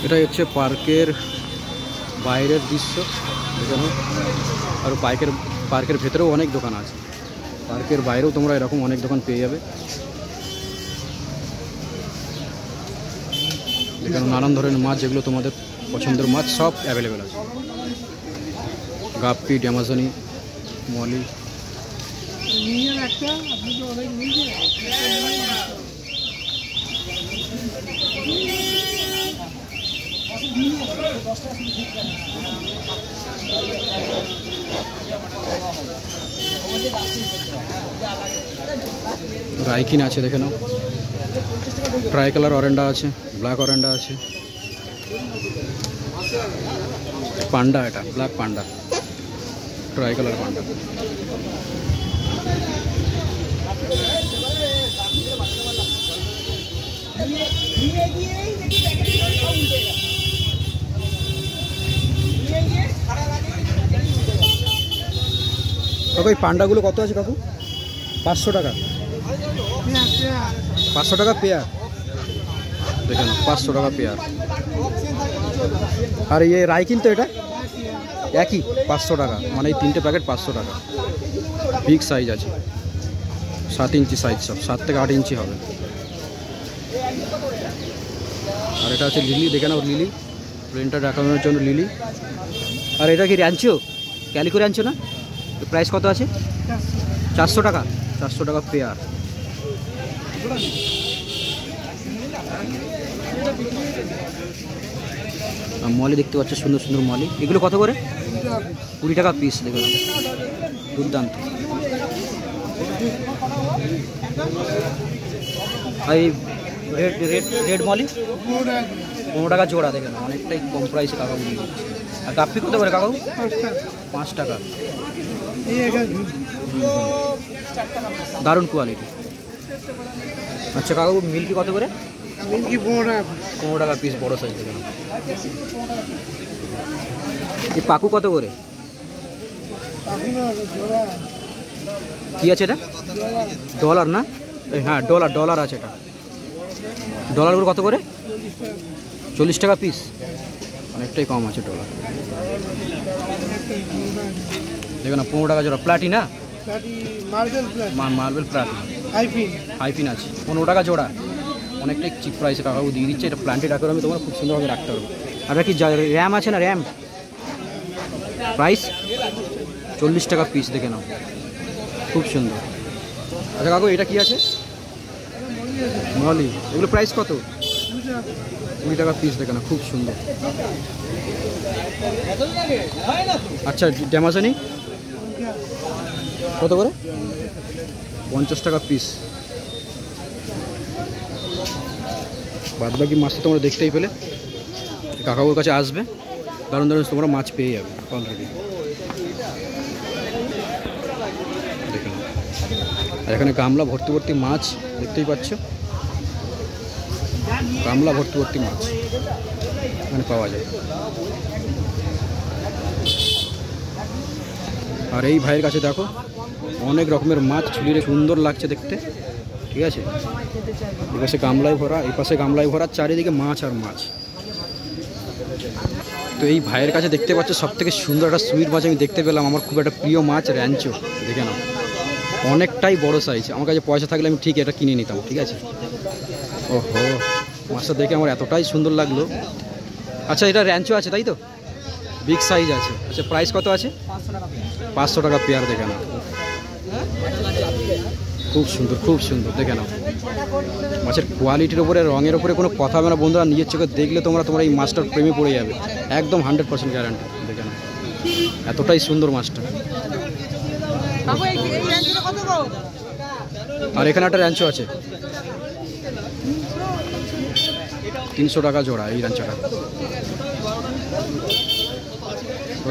এটাই হচ্ছে পার্কের বাইরের দৃশ্য। এখানে আর পার্কের ভেতরেও অনেক দোকান আছে। পার্কের বাইরেও তোমরা এরকম অনেক দোকান পেয়ে যাবে। এখানে নানান ধরনের মাছ, যেগুলো তোমাদের পছন্দের মাছ সব অ্যাভেলেবেল আছে। গাপ্পি, ড্যামাজনি, মলি। রাইকিন আছে, দেখে নাও। ট্রাই কালার অরেন্ডা আছে, ব্ল্যাক অরেন্ডা আছে। পান্ডা, এটা ব্ল্যাক পান্ডা, ট্রাই কালার পান্ডা। কাকু এই পান্ডাগুলো কত আছে কাকু? 500 টাকা। 500 টাকা পেয়ার, দেখে না, 500 টাকা পেয়ার। আর এই রাইকিন তো এটা একই 500 টাকা, মানে এই 3টে প্যাকেট 500 টাকা। বিগ সাইজ আছে, 7 ইঞ্চি সাইজ, সব 7 থেকে 8 ইঞ্চি হবে। আর এটা আছে লিলি, দেখে নাও, লিলি প্রিন্টার রাখানোর জন্য লিলি। আর এটা কি র্যাঞ্চো, ক্যালিকো র্যাঞ্চো না? প্রাইস কত আছে? 400 টাকা। 400 টাকা পেয়ার। মলি দেখতে পাচ্ছ, সুন্দর সুন্দর মলি। এগুলো কত করে? 20 টাকা পিস। দেখো দুর্দান্ত। এই রেড মলি 15 টাকা জোড়া, দেখে না, অনেকটাই কম প্রাইসে কাকাউ দিয়ে দিচ্ছে। আর গাপ্পি কত করে কাকাউ? 5 টাকা। দারুণ কোয়ালিটি। আচ্ছা কাকাউ মিল্কি কত করে? মিল্কি 15 টাকা পিস, বড় সাইজ, দেখে না। এই পাকু কত করে? কি আছে এটা? ডলার না? হ্যাঁ ডলার আছে এটা। ডলারগুলো কত করে? 40 টাকা পিস, অনেকটাই কম আছে ডলার। দেখো না, 15 টাকা জোড়া। প্লাটিনা, মার্বেল প্লাটিনা, হাইফিন আছে, 15 টাকা জোড়া, অনেকটাই চিপ প্রাইসে কাকাউ দিয়ে দিচ্ছে। এটা প্ল্যান্টেড আকারে আমি তোমরা খুব সুন্দরভাবে রাখতে পারবো। আর কি র্যাম আছে না, র্যাম প্রাইস 40 টাকা পিস, দেখে নাও, খুব সুন্দর। আচ্ছা কাকু এটা কি আছে? মলি, এগুলো প্রাইস কত? 20 টাকা পিস, দেখে না, খুব সুন্দর। আচ্ছা ড্যামাজনি কত করে? 50 টাকা পিস। বাদ বাকি মাছ তো তোমরা দেখতেই পেলে। কাকাউর কাছে আসবে, দারুণ দারুণ তোমরা মাছ পেয়ে যাবে অলরেডি। দেখুন, আর এখানে গামলা ভর্তি ভর্তি মাছ দেখতেই পাচ্ছ। গামলা ভর্তি ভর্তি মাছ এখানে পাওয়া যায়। আর এই ভাইয়ের কাছে দেখো অনেক রকমের মাছ ঝুলিয়ে, সুন্দর লাগছে দেখতে, ঠিক আছে। এই পাশে গামলায় ভরা, এই পাশে গামলায় ভরা, চারিদিকে মাছ আর মাছ। তো এই ভাইয়ের কাছে দেখতে পাচ্ছ সব থেকে সুন্দর একটা সুইট মাছ আমি দেখতে পেলাম। আমার খুব একটা প্রিয় মাছ র্যাঞ্চো, দেখে নাও, অনেকটাই বড় সাইজ। আমার কাছে পয়সা থাকলে আমি ঠিক এটা কিনে নিতাম, ঠিক আছে। ওহো, মাছটা দেখে আমার এতটাই সুন্দর লাগলো। আচ্ছা এটা র্যাঞ্চো আছে তাই তো? বিগ সাইজ আছে। আচ্ছা প্রাইস কত আছে? 500 টাকা পেয়ার, দেখে নাও, খুব সুন্দর, খুব সুন্দর, দেখে নাও। মাছের কোয়ালিটির ওপরে, রঙের ওপরে কোনো কথা হবে না বন্ধুরা। নিজের চোখে দেখলে তোমরা এই মাছটার প্রেমে পড়ে যাবে, একদম 100% গ্যারান্টি। দেখে নাও, এতটাই সুন্দর মাছটা। আর এখানে একটা র্যাঞ্চো আছে, 300 টাকা জোড়া এই র্যাঞ্চোটা।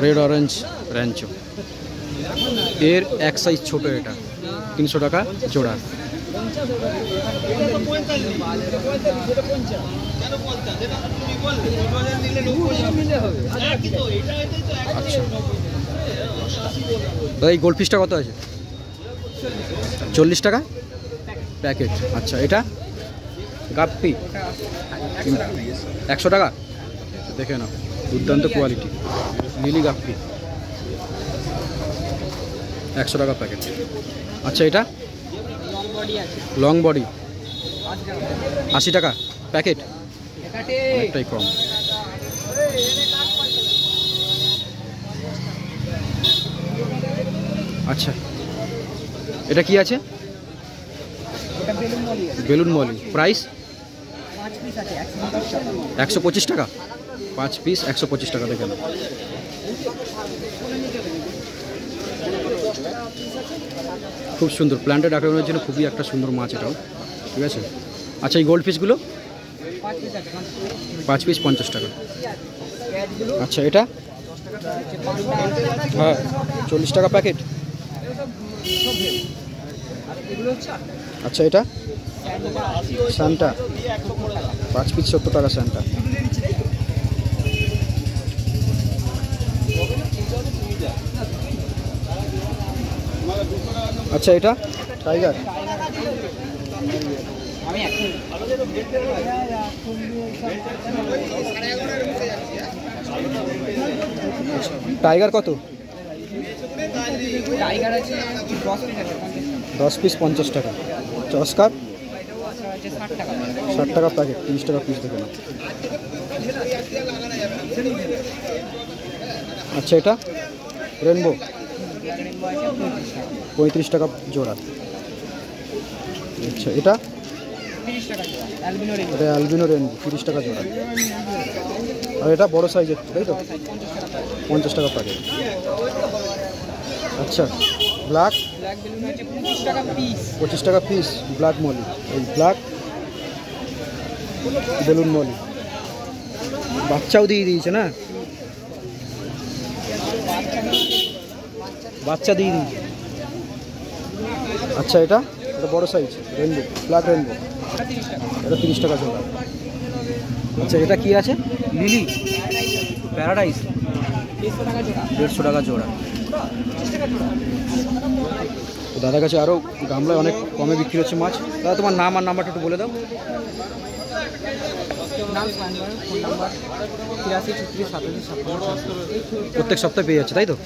রেড অরেঞ্জ র্যাঞ্চো, এর এক সাইজ ছোট, এটা 300 টাকা জোড়া। আচ্ছা দাদা এই গোল্ডফিশটা কত আছে? 40 টাকা প্যাকেট। আচ্ছা এটা গাপ্পি 100 টাকা। দেখে নাও, দুর্দান্ত কোয়ালিটি লিলি গাপ্পি, 100 টাকা প্যাকেট। আচ্ছা এটা লং বডি 80 টাকা প্যাকেট, অনেকটাই কম। আচ্ছা এটা কি আছে? বেলুন মলি, প্রাইস 125 টাকা, 5 পিস 125 টাকা। দেখেন খুব সুন্দর, প্ল্যান্টেড অ্যাকোয়ারিয়ামের জন্য খুবই একটা সুন্দর মাছ এটাও, ঠিক আছে। আচ্ছা এই গোল্ড ফিশগুলো 5 পিস 50 টাকা। আচ্ছা এটা হ্যাঁ 40 টাকা প্যাকেট। আচ্ছা এটা স্যান্টা, 5 পিস 70 টাকা স্যান্টা। আচ্ছা এটা টাইগার, টাইগার কত? 10 পিস 50 টাকা। অস্কার 60 টাকা প্যাকেট, 30 টাকা পিস। দেখে না। আচ্ছা এটা রেনবো, 35 টাকা জোড়া। আচ্ছা এটা অ্যালবিনো রেনবো, 30 টাকা জোড়া। আর এটা বড় সাইজের, তাই তো? 50 টাকা প্যাকেট। আচ্ছা ব্ল্যাক 25 টাকা পিস, ব্ল্যাক মলি, এই ব্ল্যাক বেলুন মলি, বাচ্চাও দিয়ে দিয়েছে না, বাচ্চা দিয়ে দিয়েছে। আচ্ছা এটা বড় সাইজ রেনবো, ব্ল্যাক রেনবো, এটা 30 টাকা জোড়া। আচ্ছা এটা কি আছে? লিলি প্যারাডাইস, 150 টাকা জোড়া। দাদার কাছে আরও গামলায় অনেক কমে বিক্রি হচ্ছে মাছ। দাদা তোমার নাম আর নাম্বারটা একটু বলে দাও। প্রত্যেক সপ্তাহে পেয়ে যাচ্ছে, তাই তো?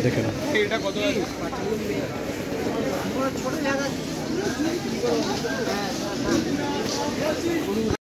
দেখে না।